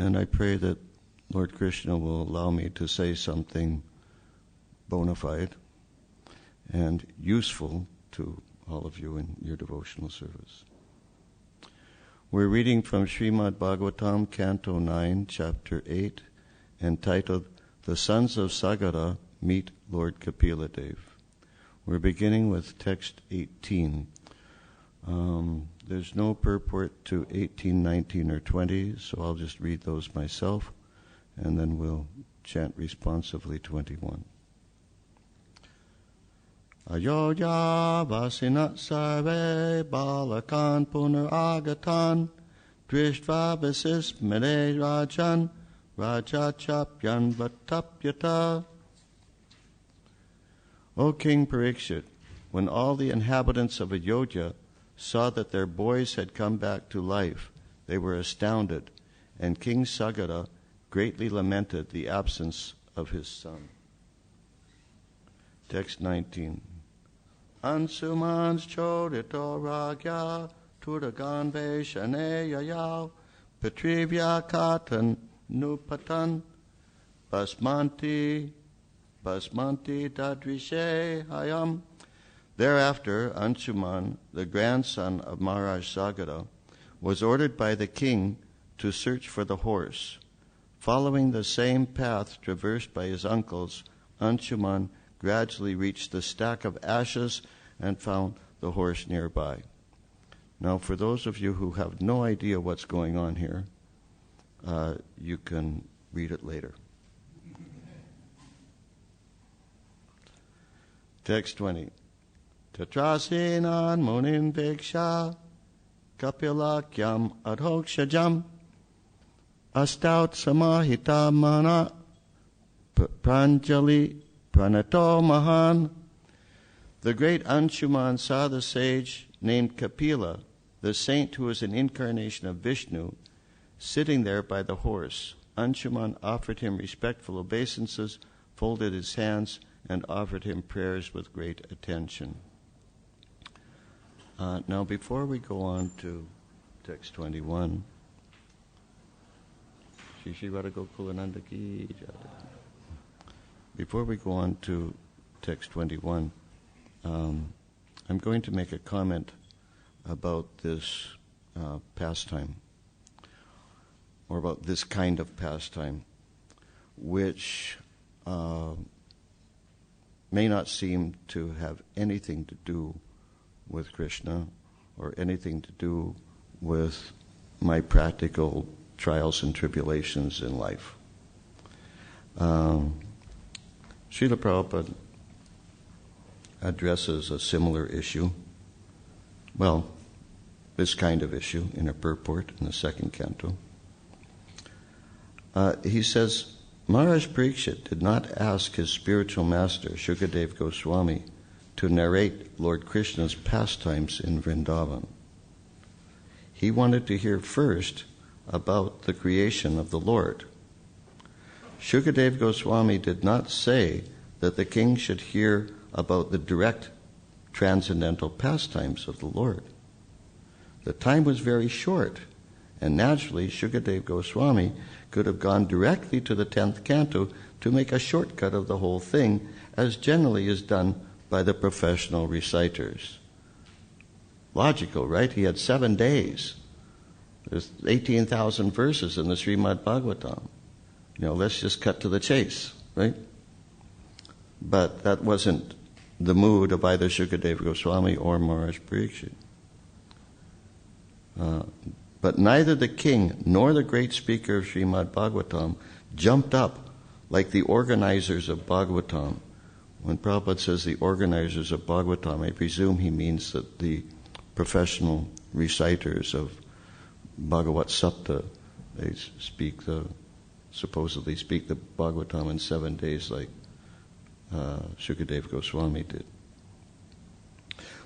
And I pray that Lord Krishna will allow me to say something bona fide and useful to all of you in your devotional service. We're reading from Srimad Bhagavatam, Canto 9, Chapter 8, entitled, The Sons of Sagara Meet Lord Kapila Dev. We're beginning with text 18. There's no purport to 18, 19, or 20, so I'll just read those myself, and then we'll chant responsively 21. Ayodhya vasinat sarve balakan punar agatan drishtva vasis mene rajan raja chapyan vatapyata. O King Parikshit, when all the inhabitants of Ayodhya saw that their boys had come back to life, they were astounded, and King Sagara greatly lamented the absence of his son. Text 19. Ansumans chodito ragya turagan veshane yayav patrivya katan nupatan basmanti dadrishe hayam. Thereafter, Anshuman, the grandson of Maharaj Sagara, was ordered by the king to search for the horse. Following the same path traversed by his uncles, Anshuman gradually reached the stack of ashes and found the horse nearby. Now, for those of you who have no idea what's going on here, you can read it later. Text 20. Tatrasinan munin viksha kapilakyam adhokshajam astaut samahita mana pranjali pranato mahan. The great Anshuman saw the sage named Kapila, the saint who is an incarnation of Vishnu, sitting there by the horse. Anshuman offered him respectful obeisances, folded his hands, and offered him prayers with great attention. Now, before we go on to text 21, before we go on to text 21, I'm going to make a comment about this pastime, or about this kind of pastime, which may not seem to have anything to do with Krishna or anything to do with my practical trials and tribulations in life. Srila Prabhupada addresses a similar issue, well, this kind of issue in a purport in the second canto. He says, Maharaj Parikshit did not ask his spiritual master, Shukadev Goswami, to narrate Lord Krishna's pastimes in Vrindavan. He wanted to hear first about the creation of the Lord. Shukadev Goswami did not say that the king should hear about the direct transcendental pastimes of the Lord. The time was very short, and naturally Shukadev Goswami could have gone directly to the 10th canto to make a shortcut of the whole thing, as generally is done by the professional reciters. Logical, right? He had 7 days. There's 18,000 verses in the Srimad Bhagavatam. Let's just cut to the chase, right? But that wasn't the mood of either Shukadev Goswami or Maharaj Parikshit. But neither the king nor the great speaker of Srimad Bhagavatam jumped up like the organizers of Bhagavatam. When Prabhupada says the organizers of Bhagavatam, I presume he means that the professional reciters of Bhagavat Sapta, they supposedly speak the Bhagavatam in 7 days like Shukadev Goswami did.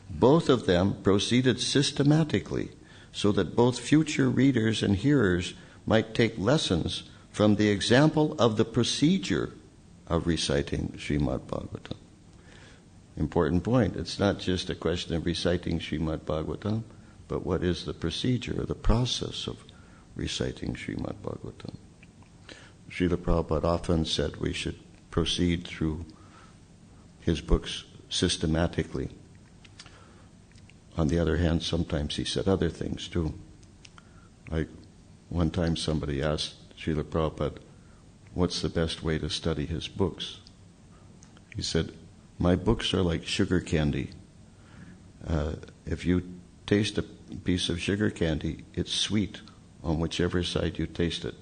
Both of them proceeded systematically so that both future readers and hearers might take lessons from the example of the procedure of reciting Srimad Bhagavatam. Important point. It's not just a question of reciting Srimad Bhagavatam, but what is the procedure or the process of reciting Srimad Bhagavatam. Srila Prabhupada often said we should proceed through his books systematically. On the other hand, sometimes he said other things too. Like one time somebody asked Srila Prabhupada, what's the best way to study his books? He said, my books are like sugar candy. If you taste a piece of sugar candy, it's sweet on whichever side you taste it.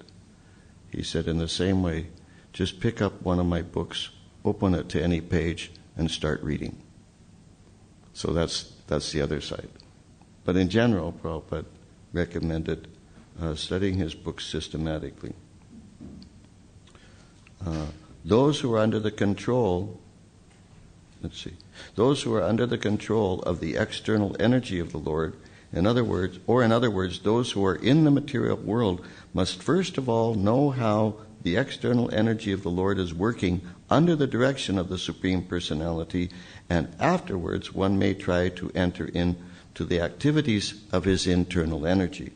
He said, in the same way, just pick up one of my books, open it to any page, and start reading. So that's the other side. But in general, Prabhupada recommended studying his books systematically. Those who are under the control of the external energy of the Lord, in other words, those who are in the material world must first of all know how the external energy of the Lord is working under the direction of the Supreme Personality, and afterwards one may try to enter into the activities of his internal energy.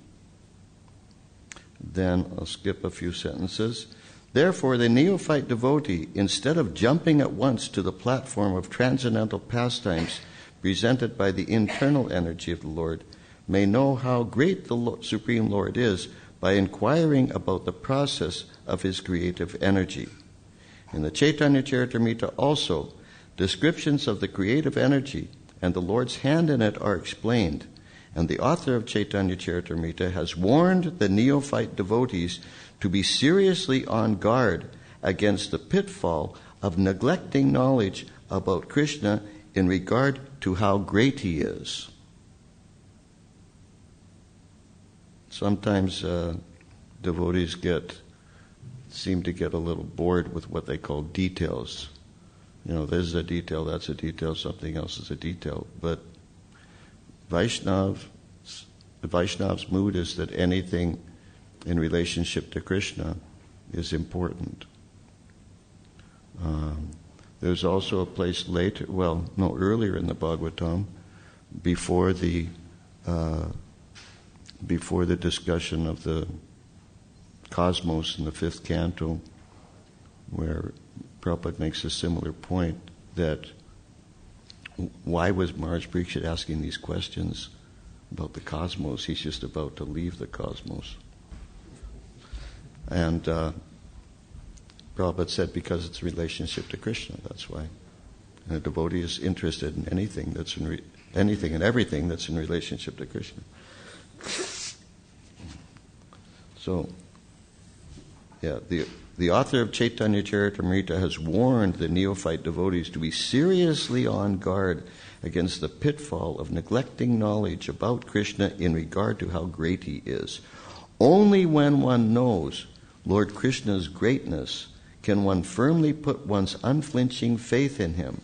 Then I'll skip a few sentences. Therefore, the neophyte devotee, instead of jumping at once to the platform of transcendental pastimes presented by the internal energy of the Lord, may know how great the Supreme Lord is by inquiring about the process of his creative energy. In the Chaitanya Charitamrita also, descriptions of the creative energy and the Lord's hand in it are explained, and the author of Chaitanya Charitamrita has warned the neophyte devotees to be seriously on guard against the pitfall of neglecting knowledge about Krishna in regard to how great he is. Sometimes devotees seem to get a little bored with what they call details. This is a detail, that's a detail, something else is a detail. But the Vaishnav's mood is that anything in relationship to Krishna is important. There's also a place earlier in the Bhagavatam, before the discussion of the cosmos in the 5th canto, where Prabhupada makes a similar point that why was Maharaj Parikshit asking these questions about the cosmos? He's just about to leave the cosmos. And Prabhupada said because it's a relationship to Krishna, that's why. And a devotee is interested in anything and everything that's in relationship to Krishna. So, the author of Chaitanya Charitamrita has warned the neophyte devotees to be seriously on guard against the pitfall of neglecting knowledge about Krishna in regard to how great he is. Only when one knows Lord Krishna's greatness can one firmly put one's unflinching faith in him.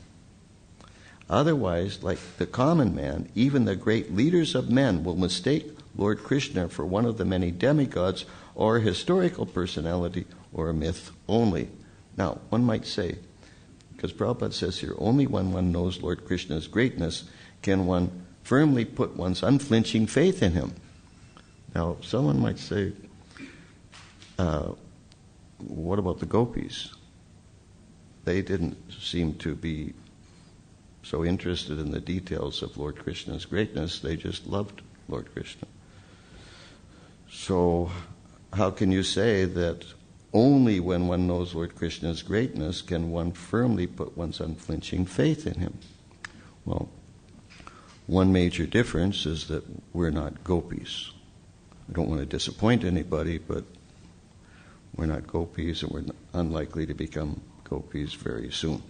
Otherwise, like the common man, even the great leaders of men will mistake Lord Krishna for one of the many demigods or a historical personality or a myth only. Now, one might say, because Prabhupada says here, only when one knows Lord Krishna's greatness can one firmly put one's unflinching faith in him. Now, someone might say, what about the gopis? They didn't seem to be so interested in the details of Lord Krishna's greatness. They just loved Lord Krishna. So how can you say that only when one knows Lord Krishna's greatness can one firmly put one's unflinching faith in him? Well, one major difference is that we're not gopis. I don't want to disappoint anybody, but we're not gopis, and we're unlikely to become gopis very soon.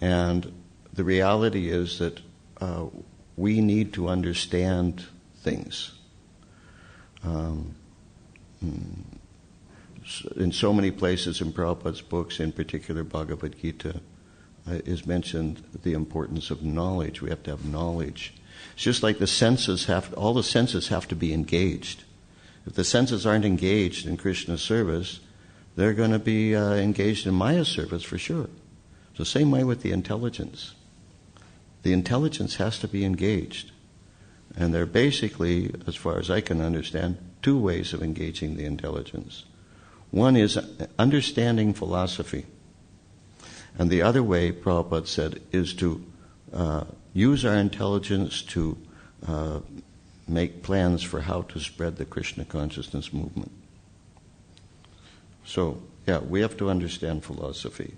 And the reality is that we need to understand things. In so many places in Prabhupada's books, in particular Bhagavad Gita, is mentioned the importance of knowledge. We have to have knowledge. It's just like all the senses have to be engaged. If the senses aren't engaged in Krishna's service, they're going to be engaged in Maya's service for sure. It's the same way with the intelligence. The intelligence has to be engaged. And there are basically, as far as I can understand, two ways of engaging the intelligence. One is understanding philosophy. And the other way, Prabhupada said, is to use our intelligence to make plans for how to spread the Krishna consciousness movement. So, yeah, we have to understand philosophy.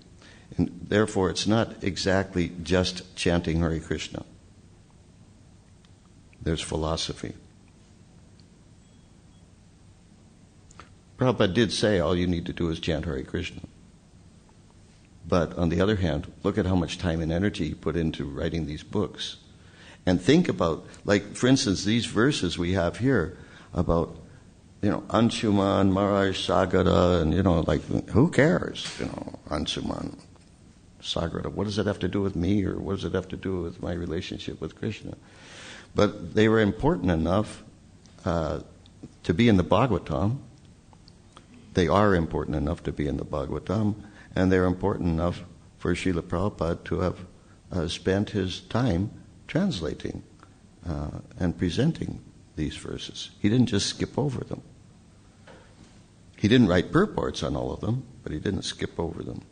And therefore, it's not exactly just chanting Hare Krishna. There's philosophy. Prabhupada did say all you need to do is chant Hare Krishna. But on the other hand, look at how much time and energy he put into writing these books. And think about, like, for instance, these verses we have here about, Anshuman, Maharaj Sagara, and, like, who cares? Anshuman, Sagara, what does it have to do with me, or what does it have to do with my relationship with Krishna? But they were important enough to be in the Bhagavatam. They are important enough to be in the Bhagavatam, and they're important enough for Srila Prabhupada to have spent his time translating and presenting these verses. He didn't just skip over them. He didn't write purports on all of them, but he didn't skip over them.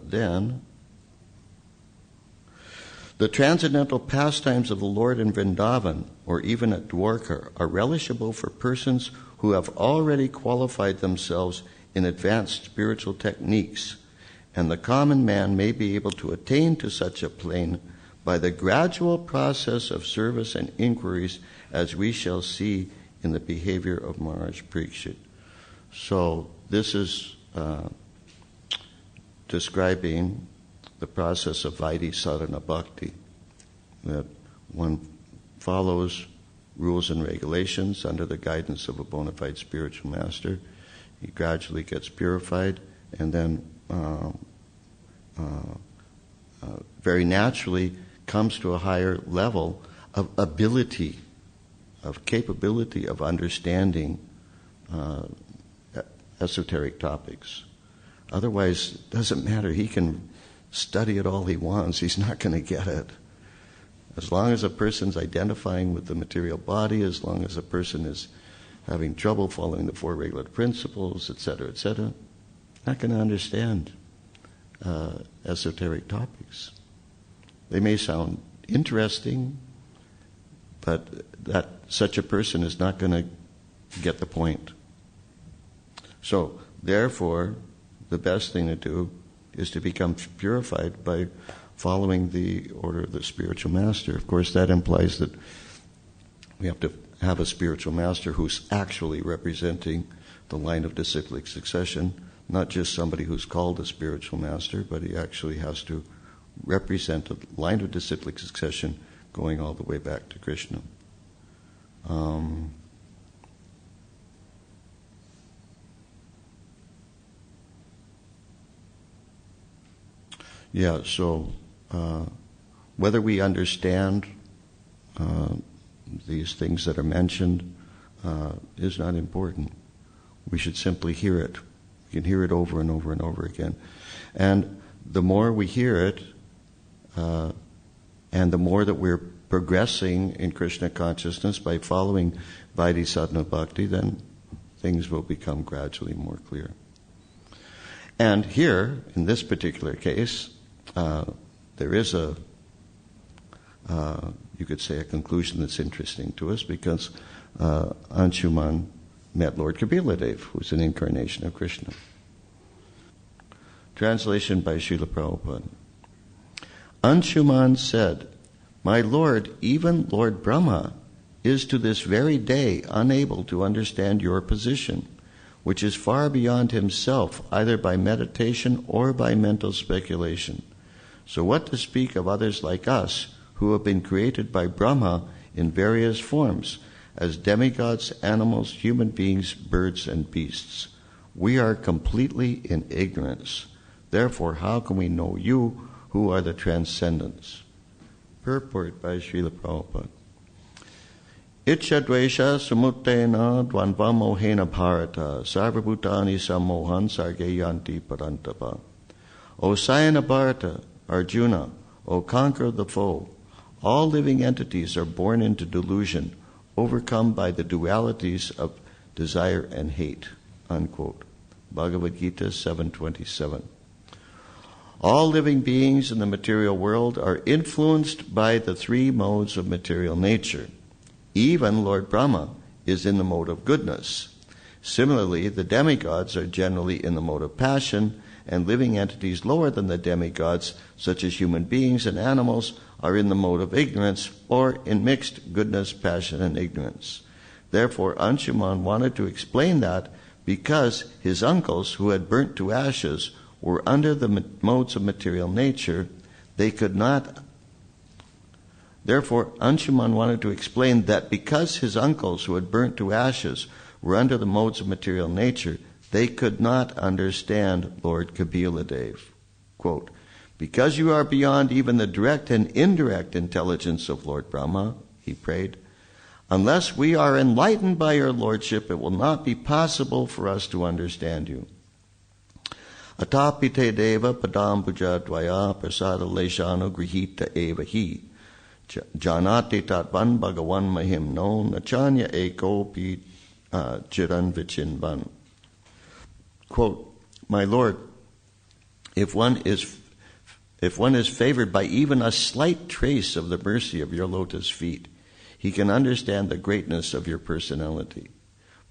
Then, the transcendental pastimes of the Lord in Vrindavan, or even at Dwarka, are relishable for persons who have already qualified themselves in advanced spiritual techniques, and the common man may be able to attain to such a plane by the gradual process of service and inquiries, as we shall see in the behavior of Maharaj Parikshit. So this is describing the process of Vaidhi sadhana bhakti, that one follows rules and regulations under the guidance of a bona fide spiritual master. He gradually gets purified, and then very naturally comes to a higher level of ability, of capability of understanding esoteric topics. Otherwise, it doesn't matter. He can study it all he wants. He's not going to get it. As long as a person's identifying with the material body, as long as a person is having trouble following the four regular principles, etc., not going to understand esoteric topics. They may sound interesting, but that such a person is not going to get the point. So, therefore, the best thing to do is to become purified by following the order of the spiritual master. Of course, that implies that we have to have a spiritual master who's actually representing the line of disciplic succession, not just somebody who's called a spiritual master, but he actually has to represent a line of disciplic succession going all the way back to Krishna. So whether we understand these things that are mentioned is not important. We should simply hear it. We can hear it over and over and over again. And the more we hear it, and the more that we're progressing in Krishna consciousness by following Vaidhi sadhana bhakti, then things will become gradually more clear. And here, in this particular case, there is you could say, a conclusion that's interesting to us, because Anshuman met Lord Kapila who's an incarnation of Krishna. Translation by Srila Prabhupada. Anshuman said, "My Lord, even Lord Brahma, is to this very day unable to understand your position, which is far beyond himself, either by meditation or by mental speculation. So what to speak of others like us, who have been created by Brahma in various forms, as demigods, animals, human beings, birds, and beasts? We are completely in ignorance. Therefore, how can we know you, who are the transcendents?" Purport by Srila Prabhupada. Ichadvesha sumuttena dvanvam mohena bharata sarvabhutani sammohan sargeyanti parantapa. O Sayana Bharata, Arjuna, O conquer the foe. All living entities are born into delusion, overcome by the dualities of desire and hate, unquote. Bhagavad Gita 7:27. All living beings in the material world are influenced by the three modes of material nature. Even Lord Brahma is in the mode of goodness. Similarly, the demigods are generally in the mode of passion, and living entities lower than the demigods, such as human beings and animals, are in the mode of ignorance, or in mixed goodness, passion, and ignorance. Therefore, Anshuman wanted to explain that because his uncles, who had burnt to ashes, were under the modes of material nature, they could not. Therefore, Anshuman wanted to explain that because his uncles, who had burnt to ashes, were under the modes of material nature, they could not understand Lord Kapila Dev. Quote, because you are beyond even the direct and indirect intelligence of Lord Brahma, he prayed, unless we are enlightened by your lordship, it will not be possible for us to understand you. Atapite deva padam puja dvaya prasada leshano grihita eva hi. Janati tatvan bhagavan mahim no nachanya eko pi chiran vichinvan. Quote, my Lord, if one is favored by even a slight trace of the mercy of your lotus feet, he can understand the greatness of your personality.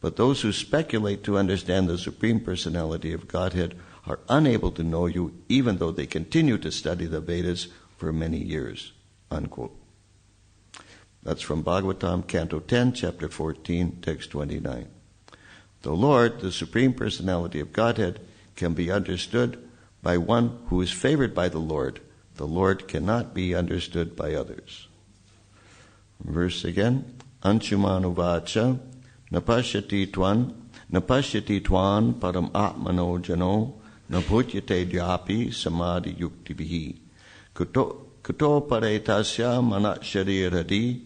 But those who speculate to understand the Supreme Personality of Godhead are unable to know you, even though they continue to study the Vedas for many years. Unquote. That's from Bhagavatam, Canto 10, Chapter 14, Text 29. The Lord, the Supreme Personality of Godhead, can be understood by one who is favored by the Lord. The Lord cannot be understood by others. Verse again. Anshuman uvacha napashyati twan param atmano jano nabhutyate dhyapi samadhi yuktibihi kuto paretasya manat shariradi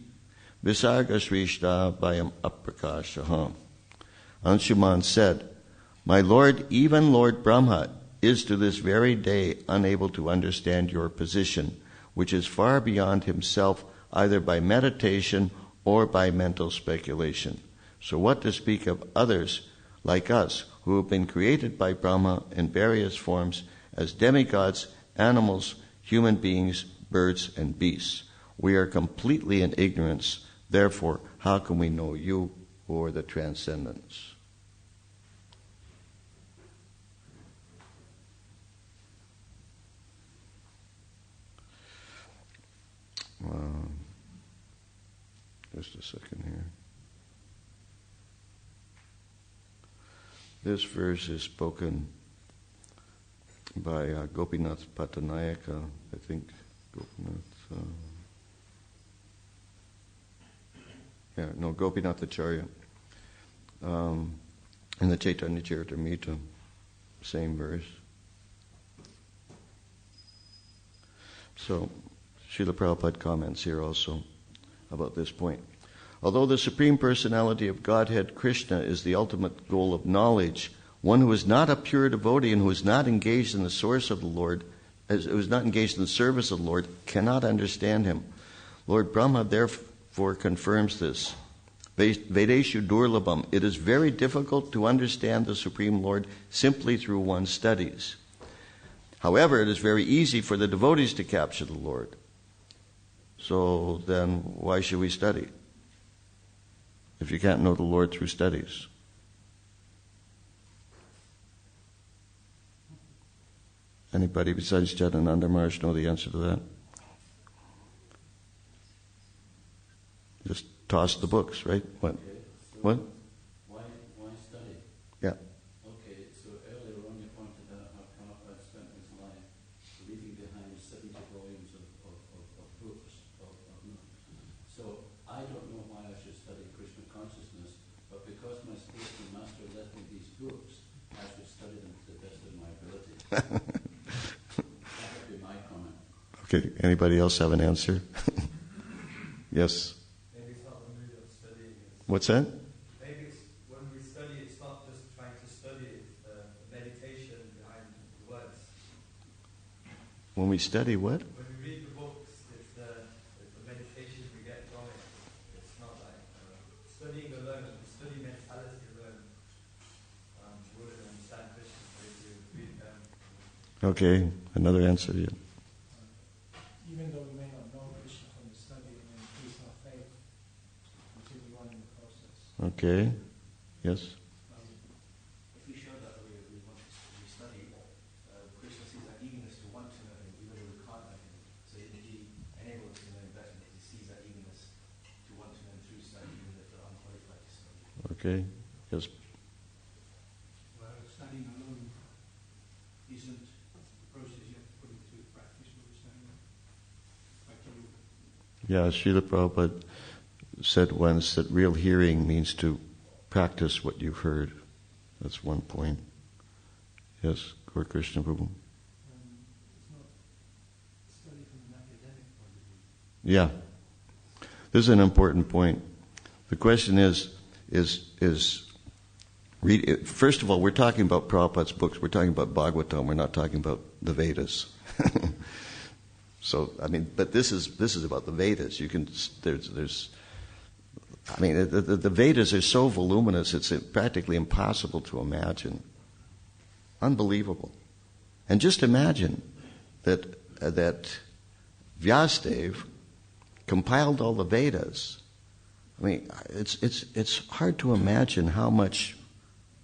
visarga srishta bayam aprakashaha. Anshuman said, my Lord, even Lord Brahma is to this very day unable to understand your position, which is far beyond himself either by meditation or by mental speculation. So what to speak of others like us who have been created by Brahma in various forms as demigods, animals, human beings, birds, and beasts. We are completely in ignorance. Therefore, how can we know you or the transcendence? Just a second here. This verse is spoken by Gopinath Patanayaka, I think. Gopinath Acharya. In the Chaitanya Charitamrita, same verse. So, Srila Prabhupada comments here also about this point. Although the Supreme Personality of Godhead, Krishna, is the ultimate goal of knowledge, one who is not a pure devotee and who is not engaged in the source of the Lord, who is not engaged in the service of the Lord, cannot understand him. Lord Brahma therefore confirms this. Vedeshu durlabham. It is very difficult to understand the Supreme Lord simply through one's studies. However, it is very easy for the devotees to capture the Lord. So then, why should we study if you can't know the Lord through studies? Anybody besides Jadhananda Maharaj know the answer to that? Just toss the books, right? What? Okay, so what? Why study? Yeah. Okay, so earlier on you pointed out how Prabhupada spent his life leaving behind 70 volumes of books. So I don't know why I should study Krishna consciousness, but because my spiritual master left me these books, I should study them to the best of my ability. That would be my comment. Okay, anybody else have an answer? Yes. Maybe it's not the mood of studying. What's that? Maybe it's when we study, it's not just trying to study, it's the meditation behind the words. When we study what? When we read the books, it's the meditation we get from it. It's not like studying alone, the study mentality alone Okay, another answer. Yeah. Even though we may not know Krishna from the study, it may increase our faith, continue on in the process. Okay. Yes. If we show that we want to study, Krishna sees that eagerness to want to know him, even though we can't know him. So if he enables us to know him better, he sees that eagerness to want to know him through study, even if they're unqualified to study. Okay. Yes. Well, studying alone isn't the process you have to put into practice with studying. Like you. Yeah, Srila Prabhupada said once that real hearing means to practice what you've heard. That's one point. Yes, Gaur Krishna Prabhu. It's not study from an academic point of view. Yeah. This is an important point. The question is first of all, we're talking about Prabhupada's books. We're talking about Bhagavatam. We're not talking about the Vedas. So, I mean, but this is about the Vedas. You can there's I mean, the Vedas are so voluminous, it's practically impossible to imagine. Unbelievable. And just imagine that Vyasadeva compiled all the Vedas. I mean, it's hard to imagine how much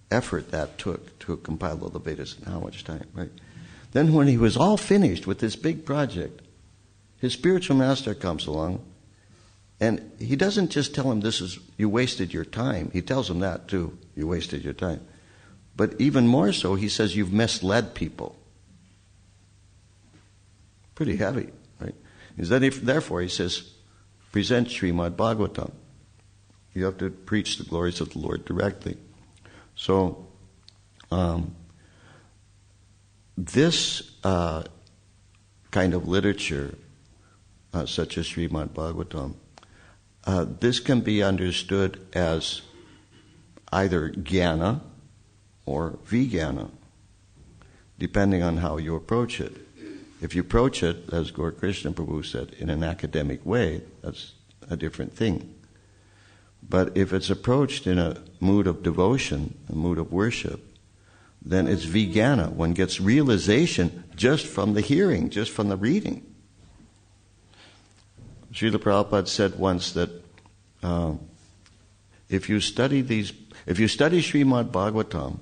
effort that took to compile all the Vedas and how much time, right? Then when he was all finished with this big project, his spiritual master comes along, and he doesn't just tell him, you wasted your time. He tells him that too, you wasted your time. But even more so, he says, you've misled people. Pretty heavy, right? Therefore, he says, present Srimad Bhagavatam. You have to preach the glories of the Lord directly. So, this kind of literature, such as Srimad Bhagavatam, this can be understood as either jnana or vijnana, depending on how you approach it. If you approach it, as Gaur Krishna Prabhu said, in an academic way, that's a different thing. But if it's approached in a mood of devotion, a mood of worship, then it's vijnana. One gets realization just from the hearing, just from the reading. Srila Prabhupada said once that if you study Srimad Bhagavatam,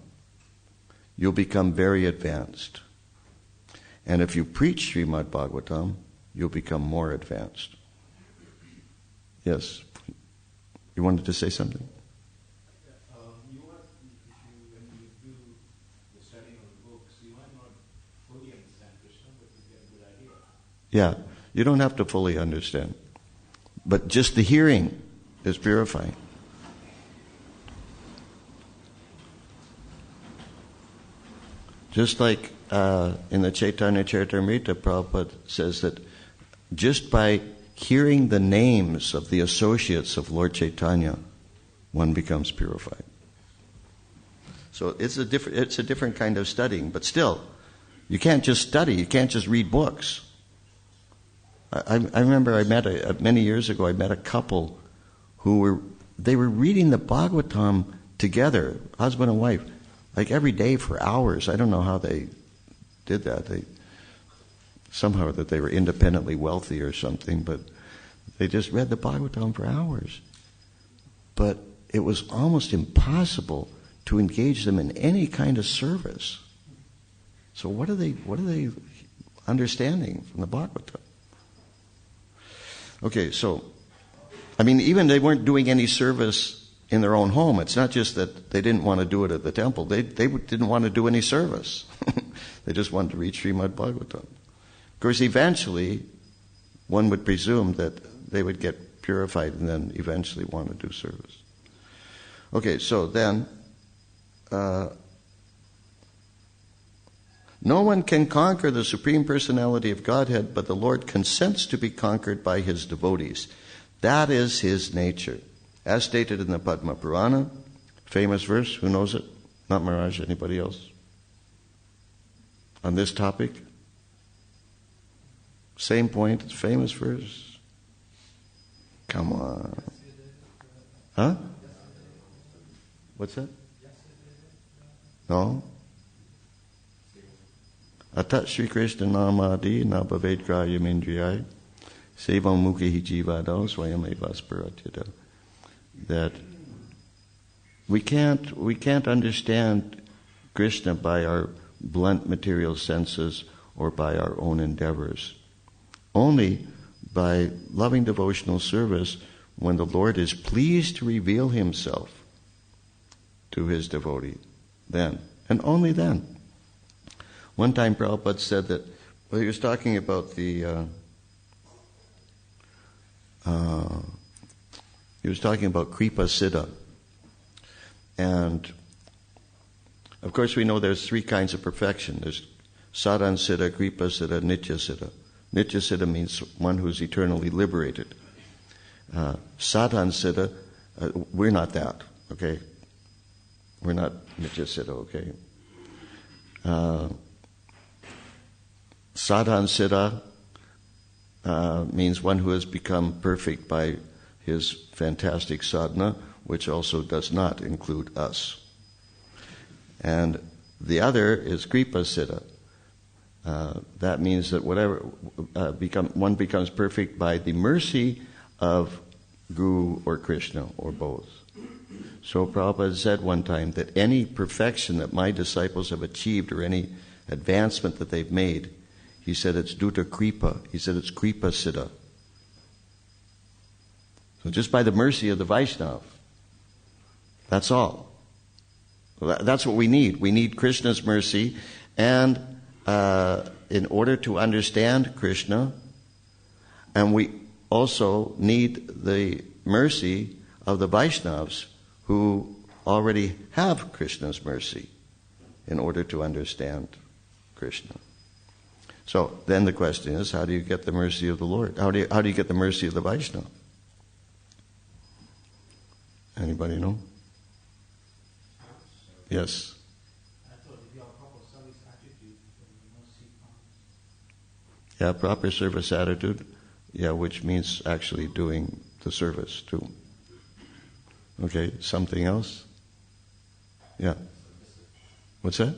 you'll become very advanced. And if you preach Srimad Bhagavatam, you'll become more advanced. Yes. You wanted to say something? When you do the studying of the books, you might not fully understand Krishna, but you get a good idea. Yeah. You don't have to fully understand. But just the hearing is purifying. Just like in the Chaitanya Charitamrita, Prabhupada says that just by hearing the names of the associates of Lord Chaitanya, one becomes purified. So it's a different kind of studying, but still, you can't just study, you can't just read books. I remember many years ago, I met a couple who were reading the Bhagavatam together, husband and wife, like every day for hours. I don't know how they did that. Somehow that they were independently wealthy or something, but they just read the Bhagavatam for hours. But it was almost impossible to engage them in any kind of service. So what are they understanding from the Bhagavatam? Okay, so, I mean, even they weren't doing any service in their own home. It's not just that they didn't want to do it at the temple. They didn't want to do any service. They just wanted to read Srimad Bhagavatam. Of course, eventually, one would presume that they would get purified and then eventually want to do service. Okay, so then, no one can conquer the Supreme Personality of Godhead, but the Lord consents to be conquered by His devotees. That is His nature. As stated in the Padma Purana, famous verse, who knows it? Not Maharaj, anybody else? On this topic? Same point, it's famous verse. Come on. Huh? What's that? No? Atat Sri Krishna namadi na bhaved grayam indriyai sevam mukhi jivado swayam evasparatita. That we can't understand Krishna by our blunt material senses or by our own endeavors. Only by loving devotional service, when the Lord is pleased to reveal himself to his devotee, then, and only then. One time Prabhupada said that, he was talking about Kripa Siddha. And of course we know there's three kinds of perfection. There's Sadhan Siddha, Kripa Siddha, Nitya Siddha. Nitya Siddha means one who's eternally liberated. Sadhan Siddha, we're not that, okay? We're not Nitya Siddha, okay? Sadhan Siddha means one who has become perfect by his fantastic sadhana, which also does not include us. And the other is Kripa Siddha. That means that one becomes perfect by the mercy of Guru or Krishna or both. So Prabhupada said one time that any perfection that my disciples have achieved or any advancement that they've made, he said it's due to Kripa. He said it's Kripa Siddha. So just by the mercy of the Vaishnava, that's all. That's what we need. We need Krishna's mercy, and in order to understand Krishna, and we also need the mercy of the Vaishnavas who already have Krishna's mercy in order to understand Krishna. So then the question is, how do you get the mercy of the Lord? How do you get the mercy of the Vaishnava? Anybody know? Yes. Yeah, proper service attitude. Yeah, which means actually doing the service too. Okay, something else? Yeah. What's that?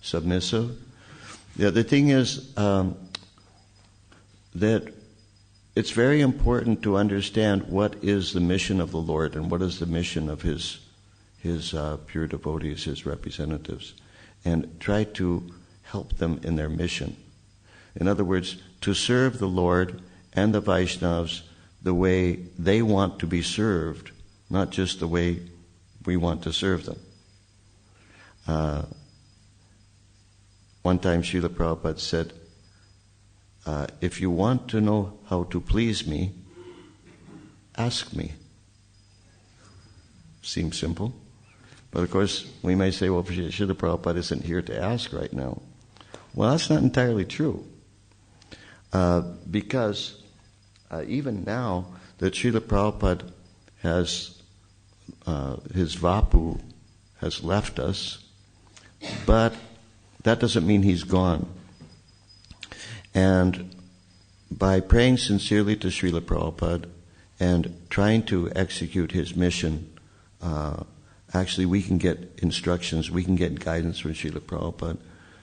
Submissive. Yeah, the thing is that it's very important to understand what is the mission of the Lord and what is the mission of his pure devotees, his representatives, and try to help them in their mission. In other words, to serve the Lord and the Vaishnavas the way they want to be served, not just the way we want to serve them. One time Srila Prabhupada said, if you want to know how to please me, ask me. Seems simple. But of course, we may say, well, Srila Prabhupada isn't here to ask right now. Well, that's not entirely true. Because even now that Srila Prabhupada has, his Vapu has left us, but that doesn't mean he's gone. And by praying sincerely to Srila Prabhupada and trying to execute his mission, actually we can get instructions, we can get guidance from Srila Prabhupada,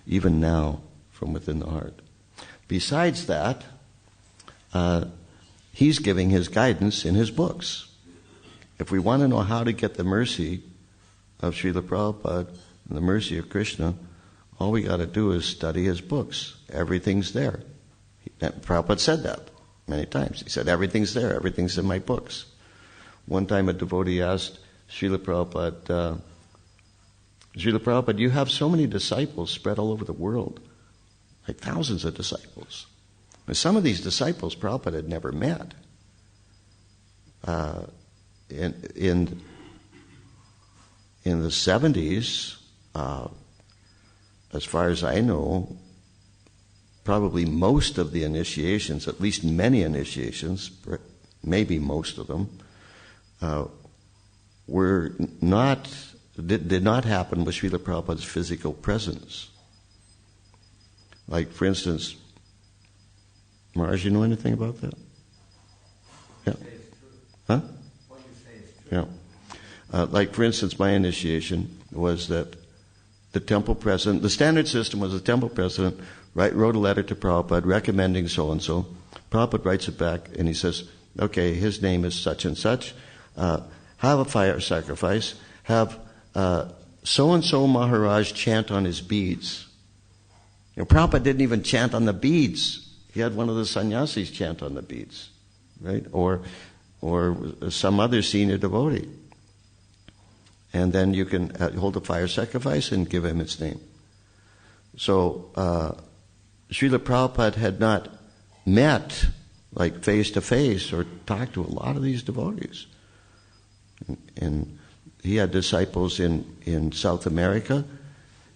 even now, from within the heart. Besides that, he's giving his guidance in his books. If we want to know how to get the mercy of Srila Prabhupada and the mercy of Krishna, all we got to do is study his books. Everything's there. Prabhupada said that many times. He said, everything's there. Everything's in my books. One time a devotee asked Srila Prabhupada, Srila Prabhupada, you have so many disciples spread all over the world, like thousands of disciples. And some of these disciples Prabhupada had never met. In the 70s, as far as I know, probably most of the initiations, at least many initiations, maybe most of them, did not happen with Srila Prabhupada's physical presence. Like, for instance, Maharaj, you know anything about that? Yeah. Huh? What you say is true. Yeah. Like, for instance, my initiation was that the temple president, the standard system was the temple president wrote a letter to Prabhupada recommending so-and-so. Prabhupada writes it back and he says, okay, his name is such and such. Have a fire sacrifice. Have so-and-so Maharaj chant on his beads. Prabhupada didn't even chant on the beads. He had one of the sannyasis chant on the beads, right? Or some other senior devotee. And then you can hold a fire sacrifice and give him its name. So, Srila Prabhupada had not met, like face to face, or talked to a lot of these devotees. And he had disciples in South America.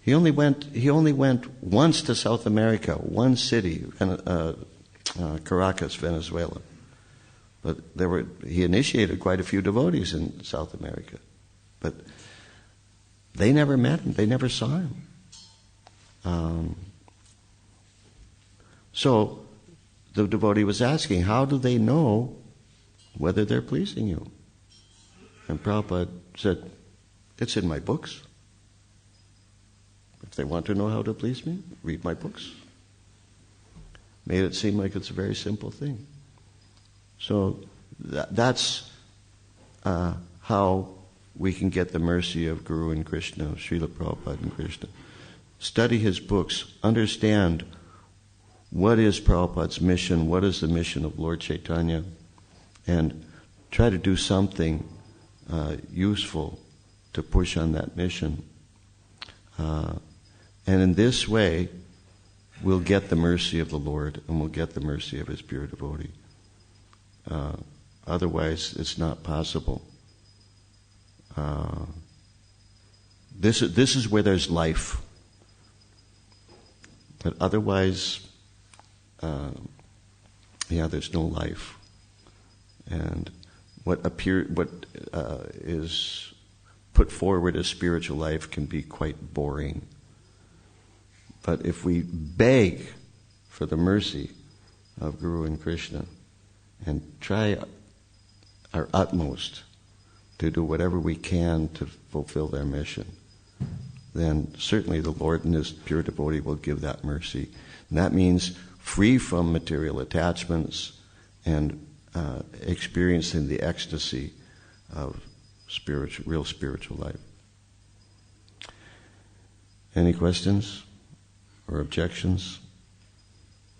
He only went once to South America, one city, Caracas, Venezuela. But he initiated quite a few devotees in South America. But they never met him. They never saw him. So the devotee was asking, how do they know whether they're pleasing you? And Prabhupada said, it's in my books. If they want to know how to please me, read my books. Made it seem like it's a very simple thing. So that's how we can get the mercy of Guru and Krishna, Srila Prabhupada and Krishna. Study his books. Understand what is Prabhupada's mission, what is the mission of Lord Chaitanya, and try to do something useful to push on that mission. And in this way, we'll get the mercy of the Lord, and we'll get the mercy of his pure devotee. Otherwise, it's not possible. This is where there's life. But otherwise, there's no life. And what is put forward as spiritual life can be quite boring. But if we beg for the mercy of Guru and Krishna and try our utmost to do whatever we can to fulfill their mission, then certainly the Lord and his pure devotee will give that mercy. And that means free from material attachments and experiencing the ecstasy of real spiritual life. Any questions or objections?